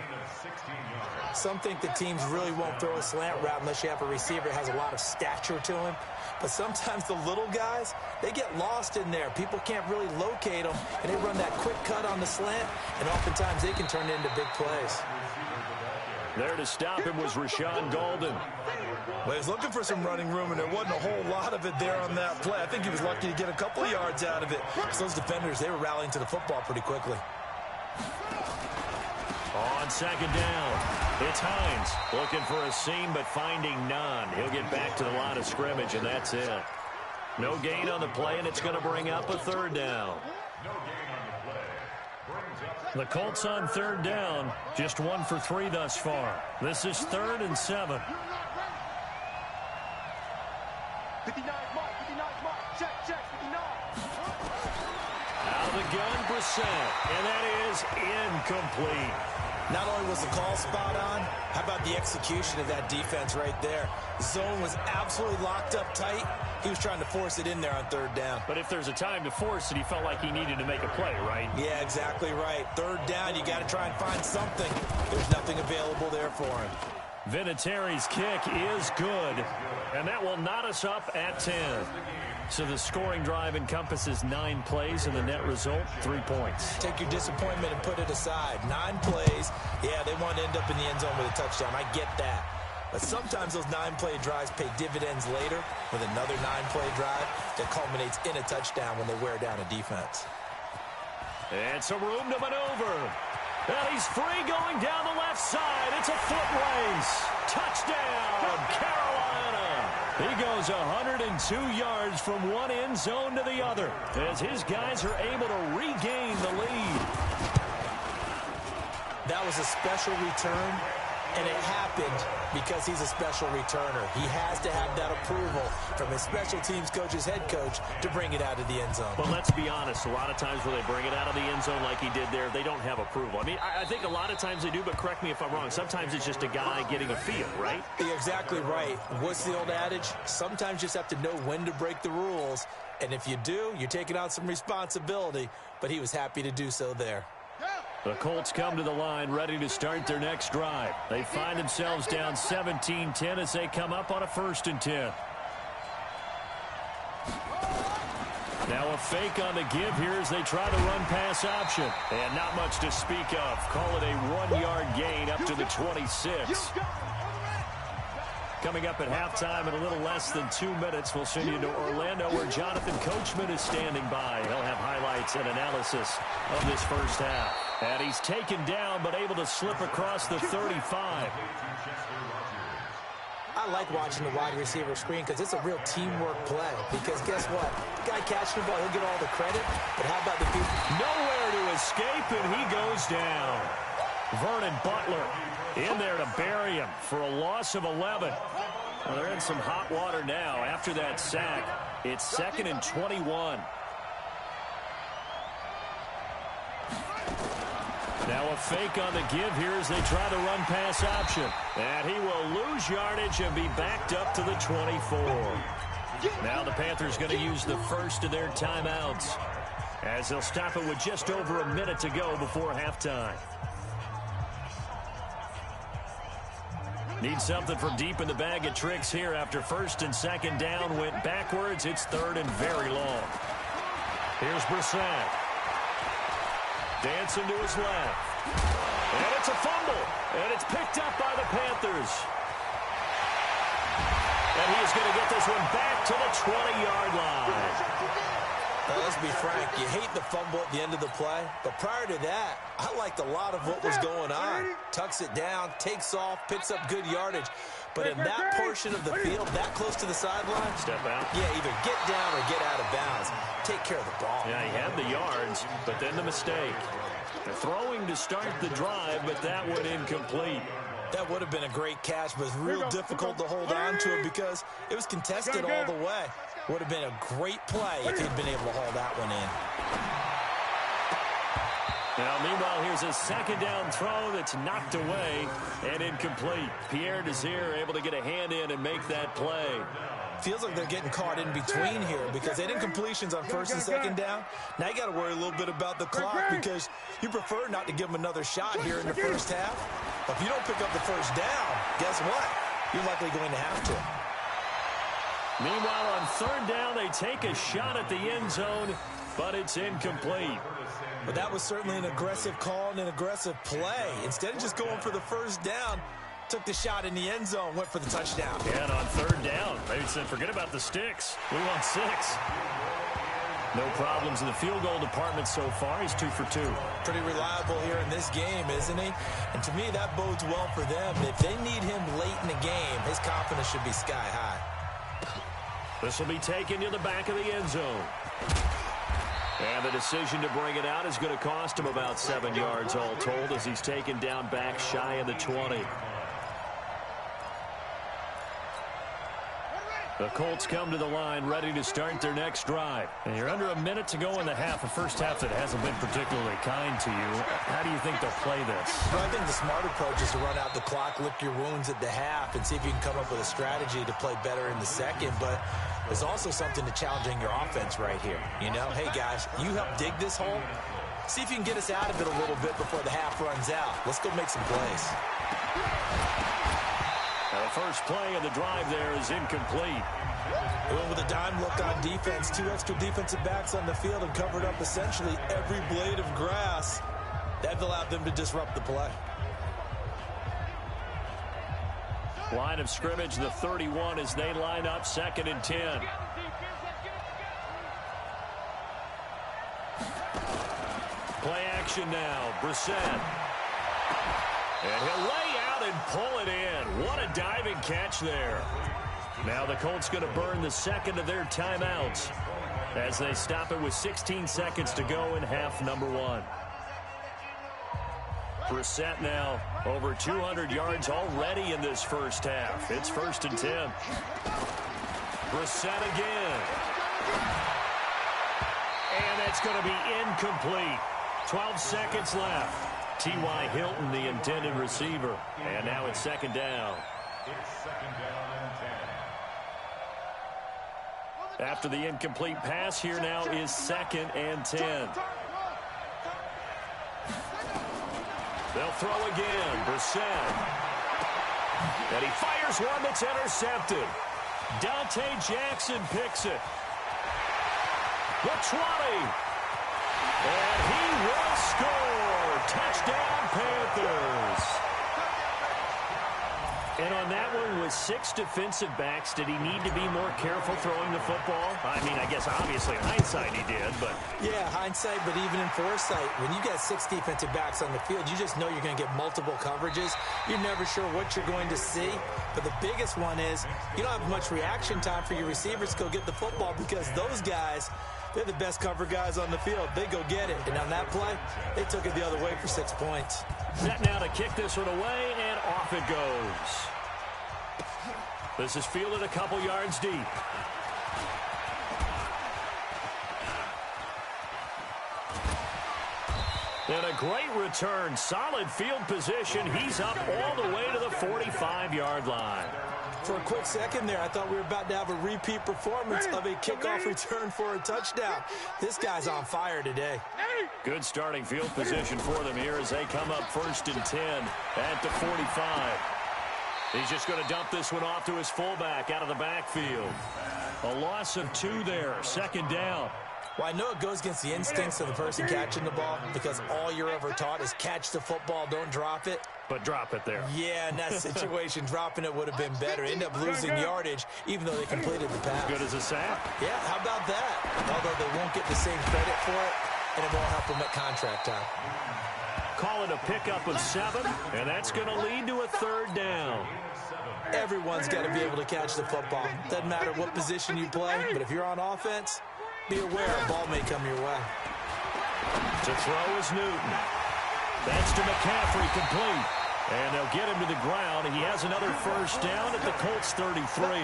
Some think the teams really won't throw a slant route unless you have a receiver that has a lot of stature to him. But sometimes the little guys, they get lost in there. People can't really locate them, and they run that quick cut on the slant, and oftentimes they can turn it into big plays. There to stop him was Rashawn Golden. Well, he was looking for some running room, and there wasn't a whole lot of it there on that play. I think he was lucky to get a couple of yards out of it. So those defenders, they were rallying to the football pretty quickly. On second down, it's Hines looking for a seam but finding none. He'll get back to the line of scrimmage, and that's it. No gain on the play, and it's going to bring up a 3rd down. The Colts on 3rd down, just 1 for 3 thus far. This is 3rd and 7. 59, mark, check, 59. Out of the gun, Brissett, and that is incomplete. Not only was the call spot on, how about the execution of that defense right there? Zone was absolutely locked up tight. He was trying to force it in there on third down. But if there's a time to force it, he felt like he needed to make a play, right? Yeah, exactly right. Third down, you got to try and find something. There's nothing available there for him. Vinatieri's kick is good, and that will knot us up at 10. So the scoring drive encompasses 9 plays, and the net result, 3 points. Take your disappointment and put it aside. 9 plays. Yeah, they want to end up in the end zone with a touchdown. I get that. But sometimes those 9-play drives pay dividends later with another 9-play drive that culminates in a touchdown when they wear down a defense. And some room to maneuver. And he's free going down the left side. It's a foot race. Touchdown, Carolina. He goes 102 yards from one end zone to the other as his guys are able to regain the lead. That was a special return, and it happened because he's a special returner. He has to have that approval from his special teams coach's head coach to bring it out of the end zone. But let's be honest, a lot of times when they bring it out of the end zone like he did there, they don't have approval. I mean, I think a lot of times they do, but correct me if I'm wrong. Sometimes it's just a guy getting a feel, right? You're exactly right. What's the old adage? Sometimes you just have to know when to break the rules, and if you do, you're taking on some responsibility, but he was happy to do so there. The Colts come to the line ready to start their next drive. They find themselves down 17-10 as they come up on a 1st and 10. Now a fake on the give here as they try to run pass option. And not much to speak of. Call it a 1-yard gain up to the 26. Coming up at halftime in a little less than 2 minutes, we'll send you to Orlando where Jonathan Coachman is standing by. He'll have highlights and analysis of this first half. And he's taken down but able to slip across the 35. I like watching the wide receiver screen because it's a real teamwork play. Because guess what? The guy catching the ball, he'll get all the credit. But how about the people? Nowhere to escape, and he goes down. Vernon Butler in there to bury him for a loss of 11. Well, they're in some hot water now after that sack. It's 2nd and 21. Now a fake on the give here as they try to run pass option. And he will lose yardage and be backed up to the 24. Now the Panthers going to use the first of their timeouts as they'll stop it with just over a minute to go before halftime. Need something from deep in the bag of tricks here after 1st and 2nd down went backwards. It's 3rd and very long. Here's Brissett. Dancing to his left. And it's a fumble. And it's picked up by the Panthers. And he is going to get this one back to the 20-yard line. Well, let's be frank, you hate the fumble at the end of the play, but prior to that, I liked a lot of what was going on. Tucks it down, takes off, picks up good yardage. But in that portion of the field, that close to the sideline, step out. Yeah, either get down or get out of bounds. Take care of the ball. Yeah, he had the yards, but then the mistake. The throwing to start the drive, but that one incomplete. That would have been a great catch, but it's real difficult to hold on to it because it was contested all the way. Would have been a great play if he'd been able to haul that one in. Now, meanwhile, here's a 2nd down throw that's knocked away and incomplete. Pierre Desir able to get a hand in and make that play. Feels like they're getting caught in between here because they had incompletions on 1st and 2nd down. Now you got to worry a little bit about the clock because you prefer not to give them another shot here in the first half. But if you don't pick up the 1st down, guess what? You're likely going to have to. Meanwhile, on 3rd down, they take a shot at the end zone, but it's incomplete. But that was certainly an aggressive call and an aggressive play. Instead of just going for the 1st down, took the shot in the end zone, went for the touchdown. Yeah, and on 3rd down, they said, forget about the sticks. We want 6. No problems in the field goal department so far. He's 2 for 2. Pretty reliable here in this game, isn't he? And to me, that bodes well for them. If they need him late in the game, his confidence should be sky high. This will be taken to the back of the end zone. And the decision to bring it out is going to cost him about 7 yards all told as he's taken down back shy of the 20. The Colts come to the line ready to start their next drive. And you're under a minute to go in the half, a first half that hasn't been particularly kind to you. How do you think they'll play this? Well, I think the smart approach is to run out the clock, lick your wounds at the half, and see if you can come up with a strategy to play better in the second. But there's also something to challenging your offense right here. You know, hey, guys, you help dig this hole. See if you can get us out of it a little bit before the half runs out. Let's go make some plays. Now the first play of the drive there is incomplete. They went with a dime look on defense. 2 extra defensive backs on the field and covered up essentially every blade of grass. That allowed them to disrupt the play. Line of scrimmage, the 31 as they line up 2nd and 10. Play action now, Brissett. And he'll lay out and pull it in. What a diving catch there. Now the Colts going to burn the second of their timeouts as they stop it with 16 seconds to go in half number 1. Brissett now over 200 yards already in this first half. It's 1st and 10. Brissett again. And it's going to be incomplete. 12 seconds left. T.Y. Hilton, the intended receiver. And now it's 2nd down. It's 2nd down and 10. After the incomplete pass, here now is 2nd and 10. They'll throw again. Brissett. And he fires one that's intercepted. Dante Jackson picks it. The 20. And he will score. Touchdown, Panthers. And on that one, with 6 defensive backs, did he need to be more careful throwing the football? I mean, I guess obviously in hindsight he did, but... Yeah, hindsight, but even in foresight, when you got 6 defensive backs on the field, you just know you're going to get multiple coverages. You're never sure what you're going to see. But the biggest one is you don't have much reaction time for your receivers to go get the football because those guys, they're the best cover guys on the field. They go get it. And on that play, they took it the other way for 6 points. Set now to kick this one away, and off it goes. This is fielded a couple yards deep. And a great return. Solid field position. He's up all the way to the 45-yard line. For a quick second there, I thought we were about to have a repeat performance of a kickoff return for a touchdown. This guy's on fire today. Good starting field position for them here as they come up 1st and 10 at the 45. He's just going to dump this one off to his fullback out of the backfield. A loss of 2 there, 2nd down. Well, I know it goes against the instincts of the person catching the ball because all you're ever taught is catch the football, don't drop it. But drop it there. Yeah, in that situation, dropping it would have been better. End up losing yardage, even though they completed the pass. Good as a sack. Yeah, how about that? Although they won't get the same credit for it, and it won't help them at contract time. Call it a pickup of 7, and that's going to lead to a 3rd down. Everyone's got to be able to catch the football. Doesn't matter what position you play, but if you're on offense, be aware a ball may come your way. To throw is Newton. That's to McCaffrey, complete. And they'll get him to the ground. He has another 1st down at the Colts 33.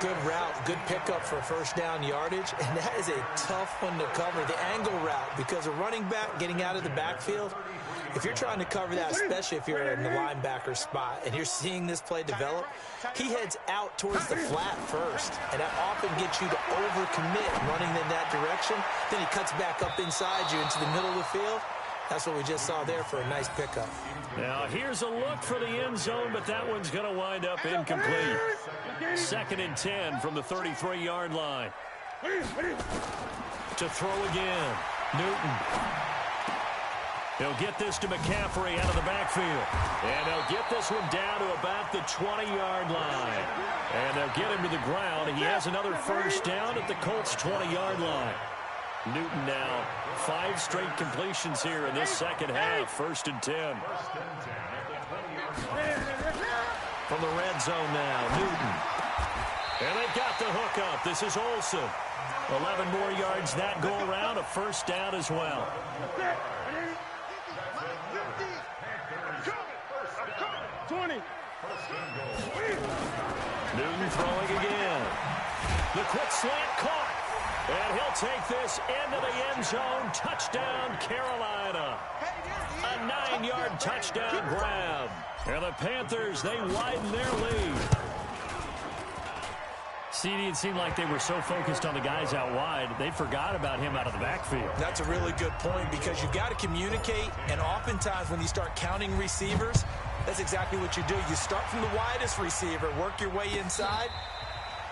Good route, good pickup for 1st down yardage, and that is a tough one to cover, the angle route, because a running back getting out of the backfield, if you're trying to cover that, especially if you're in the linebacker spot and you're seeing this play develop, he heads out towards the flat first, and that often gets you to overcommit running in that direction. Then he cuts back up inside you into the middle of the field. That's what we just saw there for a nice pickup. Now here's a look for the end zone, but that one's going to wind up incomplete. 2nd and 10 from the 33-yard line. To throw again, Newton. He'll get this to McCaffrey out of the backfield. And they'll get this one down to about the 20-yard line. And they'll get him to the ground. He has another 1st down at the Colts' 20-yard line. Newton now 5 straight completions here in this 2nd half. 1st and 10. From the red zone now, Newton. And they've got the hook up. This is Olsen. 11 more yards that go around. A 1st down as well. Newton Newton throwing again. The quick slant caught. And he'll take this into the end zone. Touchdown, Carolina. A 9-yard touchdown grab. And the Panthers, they widen their lead. CD, it seemed like they were so focused on the guys out wide, they forgot about him out of the backfield. That's a really good point because you've got to communicate, and oftentimes when you start counting receivers, that's exactly what you do. You start from the widest receiver, work your way inside.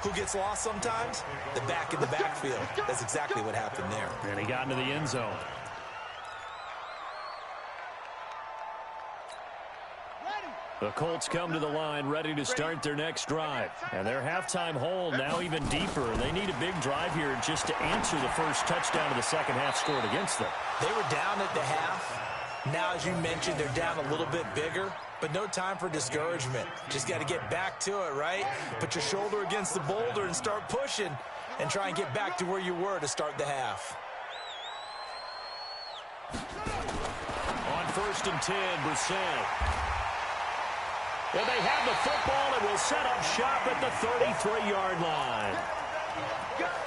Who gets lost sometimes? The back in the backfield. That's exactly what happened there. And he got into the end zone. The Colts come to the line ready to start their next drive. And their halftime hole now even deeper. They need a big drive here just to answer the first touchdown of the second half scored against them. They were down at the half. Now, as you mentioned, they're down a little bit bigger. But no time for discouragement. Just got to get back to it, right? Put your shoulder against the boulder and start pushing. And try and get back to where you were to start the half. On 1st and 10, Brissett. And they have the football and will set up shop at the 33-yard line.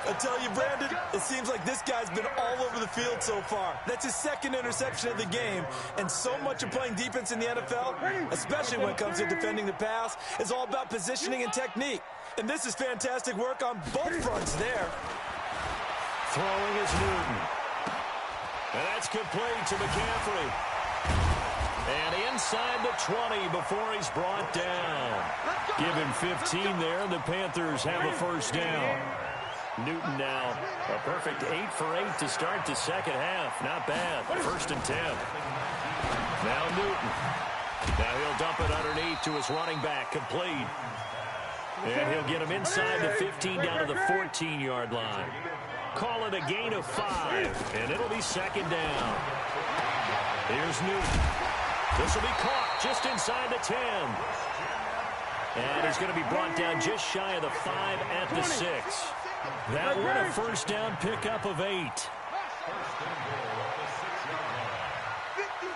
I tell you, Brandon, it seems like this guy's been all over the field so far. That's his second interception of the game. And so much of playing defense in the NFL, especially when it comes to defending the pass, is all about positioning and technique. And this is fantastic work on both fronts there. Throwing is Newton. And that's complete to McCaffrey. And inside the 20 before he's brought down. Give him 15 there, and the Panthers have a first down. Newton now a perfect 8 for 8 to start the second half. Not bad. 1st and 10. Now Newton. Now he'll dump it underneath to his running back. Complete. And he'll get him inside the 15 down to the 14-yard line. Call it a gain of 5, and it'll be second down. Here's Newton. This will be caught just inside the 10. And he's going to be brought down just shy of the 5 at the 6. That one a first down pickup of 8. 50's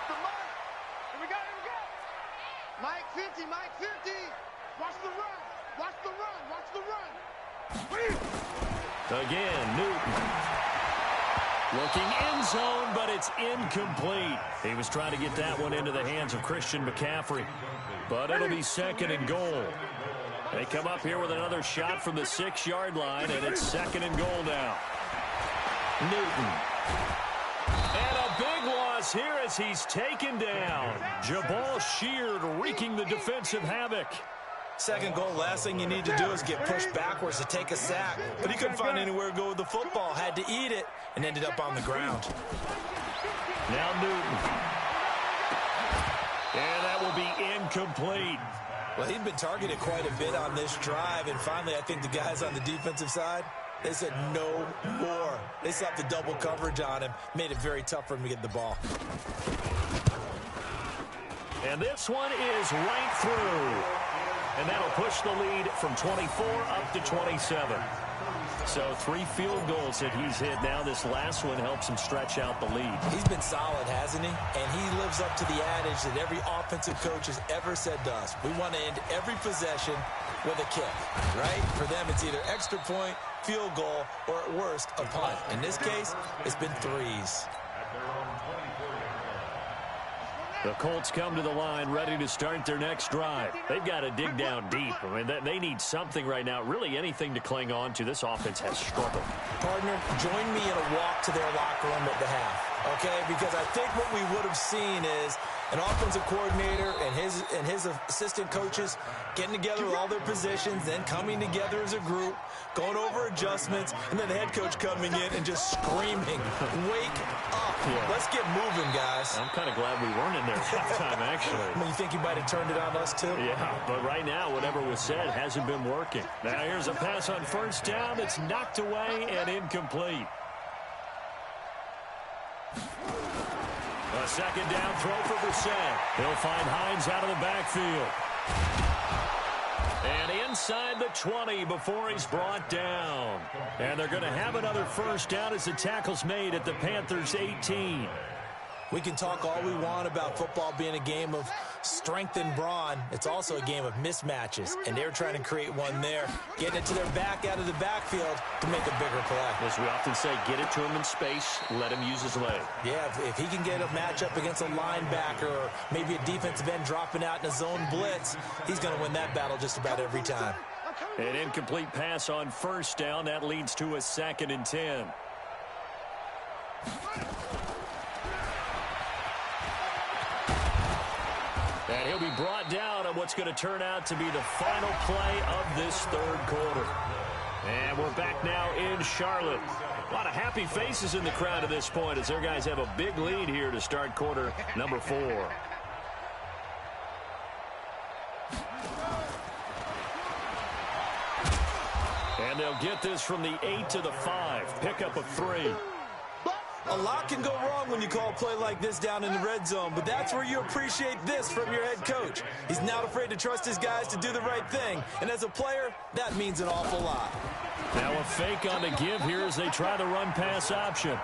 the mark. Here we go, here we go. Mike 50, Mike 50. Watch the run. Watch the run. Watch the run. Again, Newton. Looking end zone, but it's incomplete. He was trying to get that one into the hands of Christian McCaffrey. But it'll be second and goal. They come up here with another shot from the 6-yard line, and it's second and goal now. Newton. And a big loss here as he's taken down. Jabal Sheard wreaking the defensive havoc. Second goal, last thing you need to do is get pushed backwards to take a sack. But he couldn't find anywhere to go with the football. Had to eat it and ended up on the ground. Now Newton. And that will be incomplete. Well, he'd been targeted quite a bit on this drive, and finally I think the guys on the defensive side, they said no more. They slapped the double coverage on him, made it very tough for him to get the ball. And this one is right through. And that'll push the lead from 24 up to 27. So 3 field goals that he's hit now. This last one helps him stretch out the lead. He's been solid, hasn't he? And he lives up to the adage that every offensive coach has ever said to us. We want to end every possession with a kick, right? For them, it's either extra point, field goal, or at worst, a punt. In this case, it's been 3s. The Colts come to the line ready to start their next drive. They've got to dig down deep. I mean, they need something right now, really anything to cling on to. This offense has struggled. Partner, join me in a walk to their locker room at the half, okay? Because I think what we would have seen is an offensive coordinator and his assistant coaches getting together with all their positions, then coming together as a group, going over adjustments, and then the head coach coming in and just screaming, wake up. Yeah. Let's get moving, guys. I'm kind of glad we weren't in there at halftime, actually. You think you might have turned it on us, too? Yeah, but right now, whatever was said hasn't been working. Now here's a pass on first down that's knocked away and incomplete. A second down throw for Brissett. He'll find Hines out of the backfield. And inside the 20 before he's brought down. And they're going to have another first down as the tackle's made at the Panthers' 18. We can talk all we want about football being a game of strength and brawn. It's also a game of mismatches, and they're trying to create one there, getting it to their back out of the backfield to make a bigger play. As we often say, get it to him in space, let him use his leg. Yeah, if he can get a matchup against a linebacker or maybe a defensive end dropping out in a zone blitz, he's going to win that battle just about every time. An incomplete pass on first down. That leads to a 2nd and 10. And he'll be brought down on what's going to turn out to be the final play of this 3rd quarter. And we're back now in Charlotte. A lot of happy faces in the crowd at this point as their guys have a big lead here to start quarter number 4. And they'll get this from the 8 to the 5. Pickup of 3. A lot can go wrong when you call a play like this down in the red zone, but that's where you appreciate this from your head coach. He's not afraid to trust his guys to do the right thing, and as a player, that means an awful lot. Now a fake on the give here as they try the run-pass option.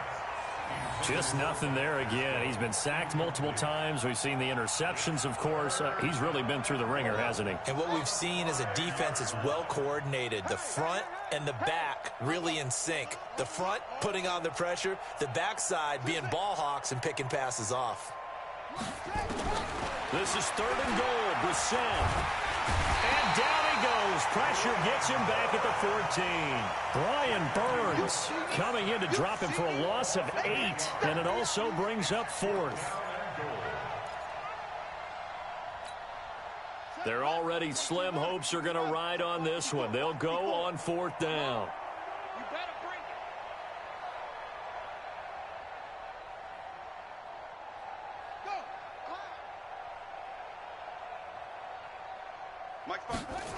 Just nothing there again. He's been sacked multiple times. We've seen the interceptions, of course. He's really been through the ringer, hasn't he? And what we've seen is a defense that's well coordinated. The front and the back really in sync. The front putting on the pressure, the backside being ball hawks and picking passes off. This is 3rd and goal. Brissett. And down he goes. Pressure gets him back at the 14. Brian Burns coming in to drop him for a loss of 8. And it also brings up 4th. Their already slim hopes are going to ride on this one. They'll go on 4th down. You better bring it. Go. Mike Sparks.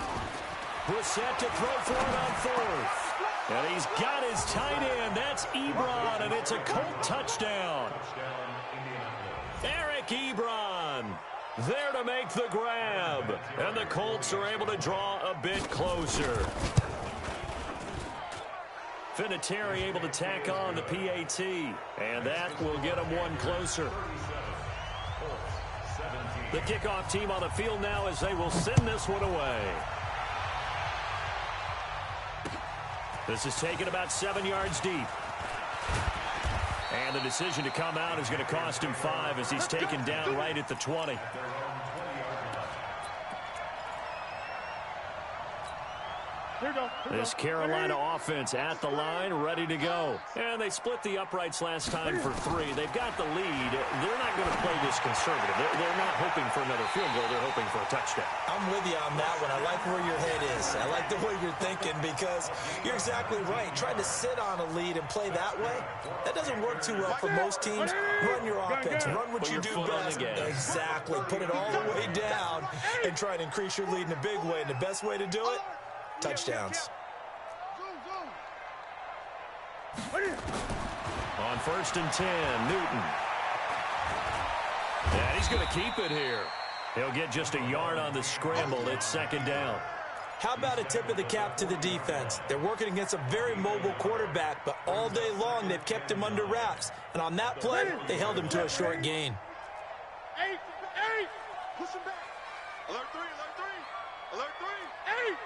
Brissett to throw for it on 4th. And he's got his tight end. That's Ebron, and it's a Colt touchdown. Eric Ebron there to make the grab. And the Colts are able to draw a bit closer. Vinatieri able to tack on the PAT. And that will get them one closer. The kickoff team on the field now as they will send this one away. This is taken about 7 yards deep. And the decision to come out is going to cost him 5 as he's taken down right at the 20. This Carolina offense at the line, ready to go. And they split the uprights last time for 3. They've got the lead. They're not going to play this conservative. They're not hoping for another field goal. They're hoping for a touchdown. I'm with you on that one. I like where your head is. I like the way you're thinking because you're exactly right. Trying to sit on a lead and play that way, that doesn't work too well for most teams. Run your offense. Run what you do best. Exactly. Put it all the way down and try and increase your lead in a big way. And the best way to do it, touchdowns. On 1st and 10, Newton. And he's going to keep it here. He'll get just a yard on the scramble. It's 2nd down. How about a tip of the cap to the defense? They're working against a very mobile quarterback, but all day long they've kept him under wraps. And on that play, they held him to a short gain. 8. Push him back. Alert 3. Alert 3. 8.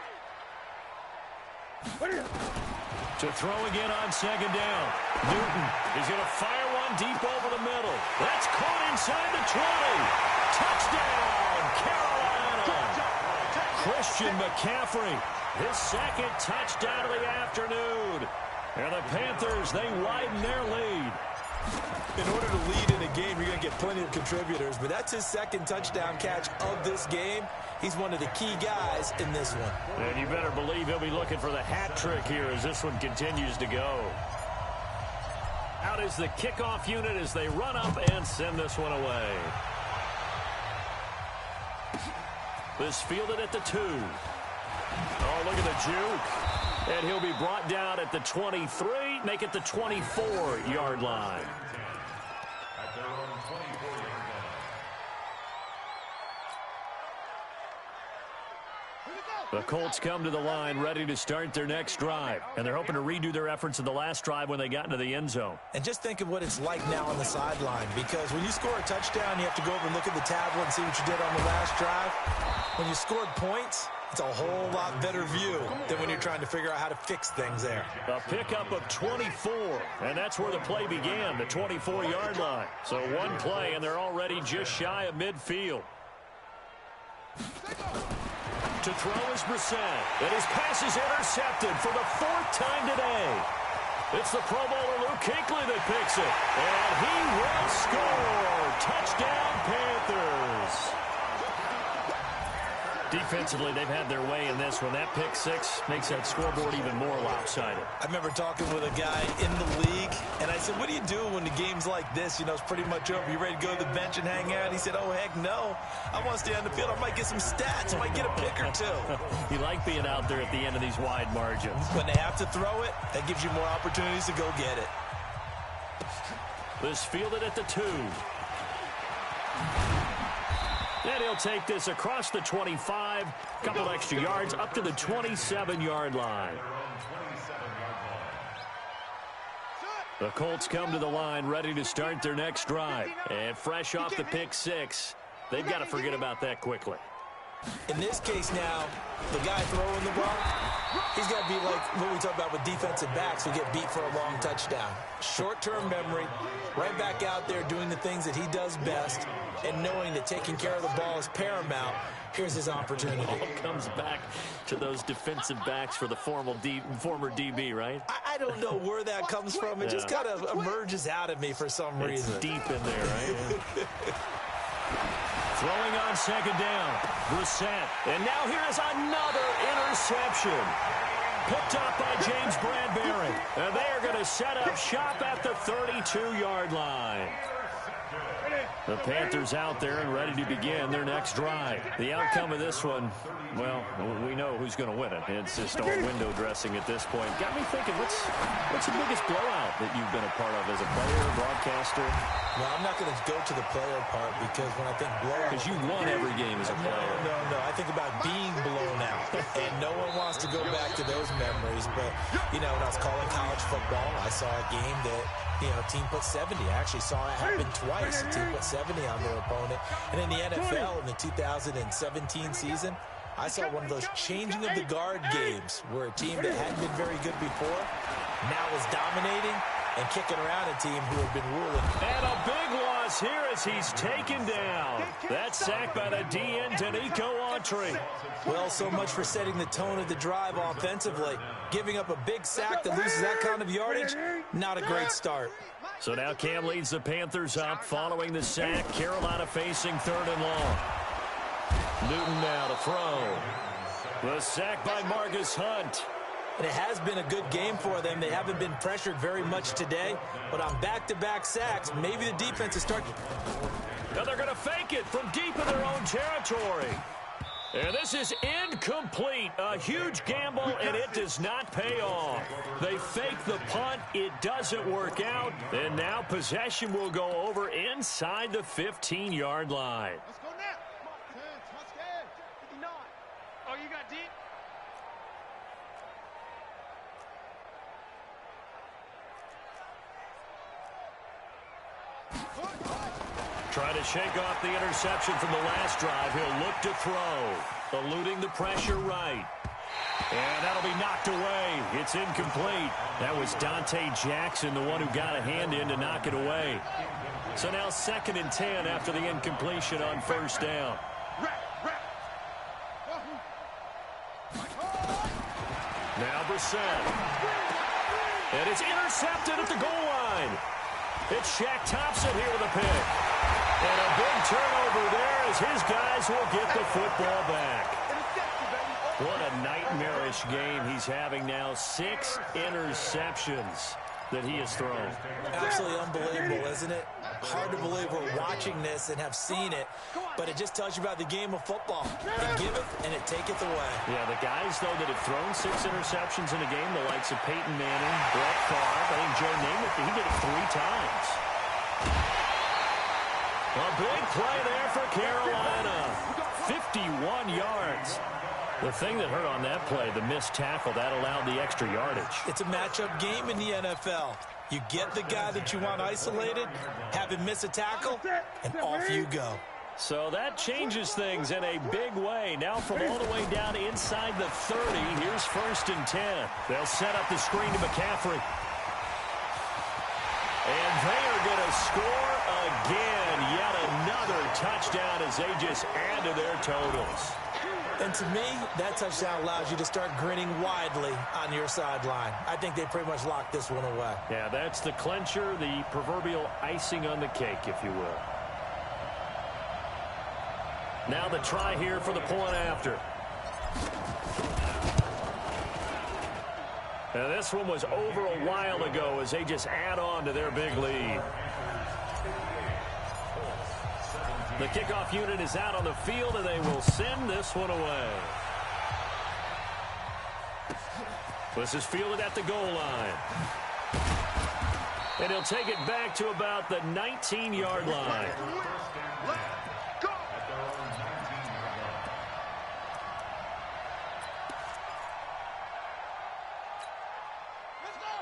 To throw again on 2nd down. Newton is going to fire one deep over the middle. That's caught inside the 20. Touchdown, Carolina. Christian McCaffrey, his 2nd touchdown of the afternoon. And the Panthers, they widen their lead. In order to lead in a game, you're going to get plenty of contributors, but that's his 2nd touchdown catch of this game. He's one of the key guys in this one. And you better believe he'll be looking for the hat trick here as this one continues to go. Out is the kickoff unit as they run up and send this one away. This fielded at the 2. Oh, look at the juke. And he'll be brought down at the 23, make it the 24-yard line. At their own 24-yard line. The Colts come to the line ready to start their next drive, and they're hoping to redo their efforts in the last drive when they got into the end zone. And just think of what it's like now on the sideline, because when you score a touchdown, you have to go over and look at the tablet and see what you did on the last drive. When you scored points, it's a whole lot better view than when you're trying to figure out how to fix things there. A pickup of 24, and that's where the play began, the 24-yard line. So one play, and they're already just shy of midfield. To throw is Brissett, and his pass is intercepted for the 4th time today. It's the Pro Bowler Luke Kuechly that picks it, and he will score. Touchdown, Panthers. Defensively, they've had their way in this one. That pick six makes that scoreboard even more lopsided. I remember talking with a guy in the league, and I said, what do you do when the game's like this? You know, it's pretty much over. You ready to go to the bench and hang out? He said, oh, heck no. I want to stay on the field. I might get some stats. I might get a pick or two. You like being out there at the end of these wide margins. When they have to throw it, that gives you more opportunities to go get it. This fielded at the 2. And he'll take this across the 25, couple extra yards, up to the 27-yard line. The Colts come to the line ready to start their next drive. And fresh off the pick six, they've got to forget about that quickly. In this case now, the guy throwing the ball, he's got to be like what we talk about with defensive backs who get beat for a long touchdown. Short-term memory, right back out there doing the things that he does best, and knowing that taking care of the ball is paramount. Here's his opportunity. It all comes back to those defensive backs for the former DB, right? I don't know where that comes from. It just kind of emerges out of me for some reason. It's deep in there, right? Throwing on second down, Brissett. And now here is another interception. Picked up by James Bradbury. And they are going to set up shop at the 32-yard line. The Panthers out there and ready to begin their next drive. The outcome of this one, well, we know who's going to win it. It's just all window dressing at this point. Got me thinking, what's the biggest blowout that you've been a part of as a player, broadcaster? No, I'm not going to go to the player part because when I think blowout... Because you won every game as a player. No. I think about being blown out. And no one wants to go back to those memories. But, you know, when I was calling college football, I saw a game that, you know, a team put 70. I actually saw it happen twice. A team put 70 on their opponent. And in the NFL, in the 2017 season, I saw one of those changing of the guard games where a team that hadn't been very good before now is dominating and kicking around a team who had been ruling. And a big loss here as he's taken down. That's sacked by the DN, Danico Autry. Well, so much for setting the tone of the drive offensively. Giving up a big sack that loses that kind of yardage, not a great start. So now Cam leads the Panthers up following the sack. Carolina facing 3rd and long. Newton now to throw. The sack by Marcus Hunt. And it has been a good game for them. They haven't been pressured very much today. But on back-to-back sacks, maybe the defense is starting. Now they're going to fake it from deep in their own territory. And this is incomplete. A huge gamble, and it does not pay off. They fake the punt. It doesn't work out. And now possession will go over inside the 15-yard line. Let's go now. Come on, 10, touchdown. 59. Oh, you got deep? Trying to shake off the interception from the last drive. He'll look to throw. Eluding the pressure right. And that'll be knocked away. It's incomplete. That was Dante Jackson, the one who got a hand in to knock it away. So now 2nd and 10 after the incompletion on 1st down. Now Brissett. And it's intercepted at the goal line. It's Shaq Thompson here with a pick. And a big turnover there as his guys will get the football back. What a nightmarish game he's having now. 6 interceptions that he has thrown. Absolutely unbelievable, isn't it? Hard to believe we're watching this and have seen it, but it just tells you about the game of football. It giveth and it taketh away. Yeah, the guys, though, that have thrown 6 interceptions in a game, the likes of Peyton Manning, Brett Favre, I think Joe Namath, he did it 3 times. A big play there for Carolina. 51 yards. The thing that hurt on that play, the missed tackle, that allowed the extra yardage. It's a matchup game in the NFL. You get the guy that you want isolated, have him miss a tackle, and off you go. So that changes things in a big way. Now from all the way down inside the 30, here's 1st and 10. They'll set up the screen to McCaffrey. And they are going to score again. Yet another touchdown as they just add to their totals. And to me, that touchdown allows you to start grinning widely on your sideline. I think they pretty much locked this one away. Yeah, that's the clincher, the proverbial icing on the cake, if you will. Now the try here for the point after. Now this one was over a while ago as they just add on to their big lead. The kickoff unit is out on the field, and they will send this one away. This is fielded at the goal line. And he'll take it back to about the 19-yard line.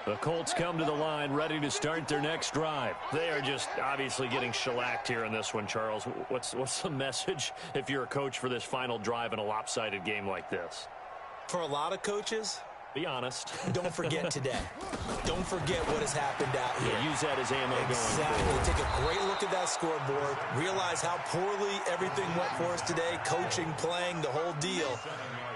The Colts come to the line ready to start their next drive. They are just obviously getting shellacked here in this one, Charles. What's the message if you're a coach for this final drive in a lopsided game like this? For a lot of coaches, be honest. Don't forget today. Don't forget what has happened out here. Yeah, use that as ammo going forward. Take a great look at that scoreboard. Realize how poorly everything went for us today. Coaching, playing, the whole deal.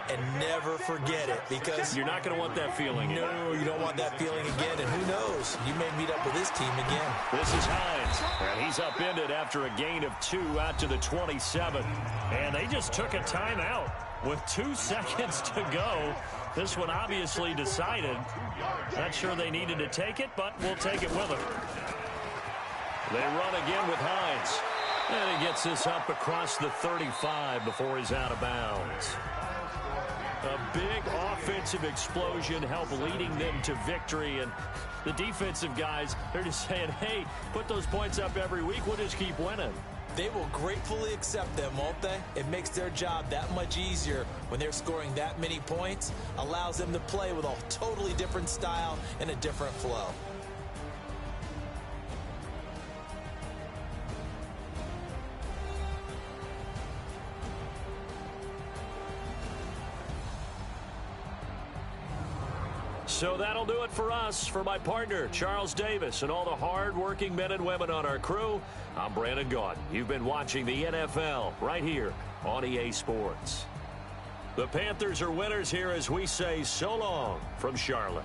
And never forget it, because you're not going to want that feeling. No, you don't want that feeling again. And who knows? You may meet up with this team again. This is Hines. And he's upended after a gain of 2 out to the 27. And they just took a timeout with 2 seconds to go. This one obviously decided. Not sure they needed to take it, but we'll take it with them. They run again with Hines. And he gets this up across the 35 before he's out of bounds. A big offensive explosion helped leading them to victory. And the defensive guys, they're just saying, hey, put those points up every week. We'll just keep winning. They will gratefully accept them, won't they? It makes their job that much easier when they're scoring that many points. Allows them to play with a totally different style and a different flow. So that'll do it for us. For my partner, Charles Davis, and all the hard-working men and women on our crew, I'm Brandon Gaudin. You've been watching the NFL right here on EA Sports. The Panthers are winners here as we say so long from Charlotte.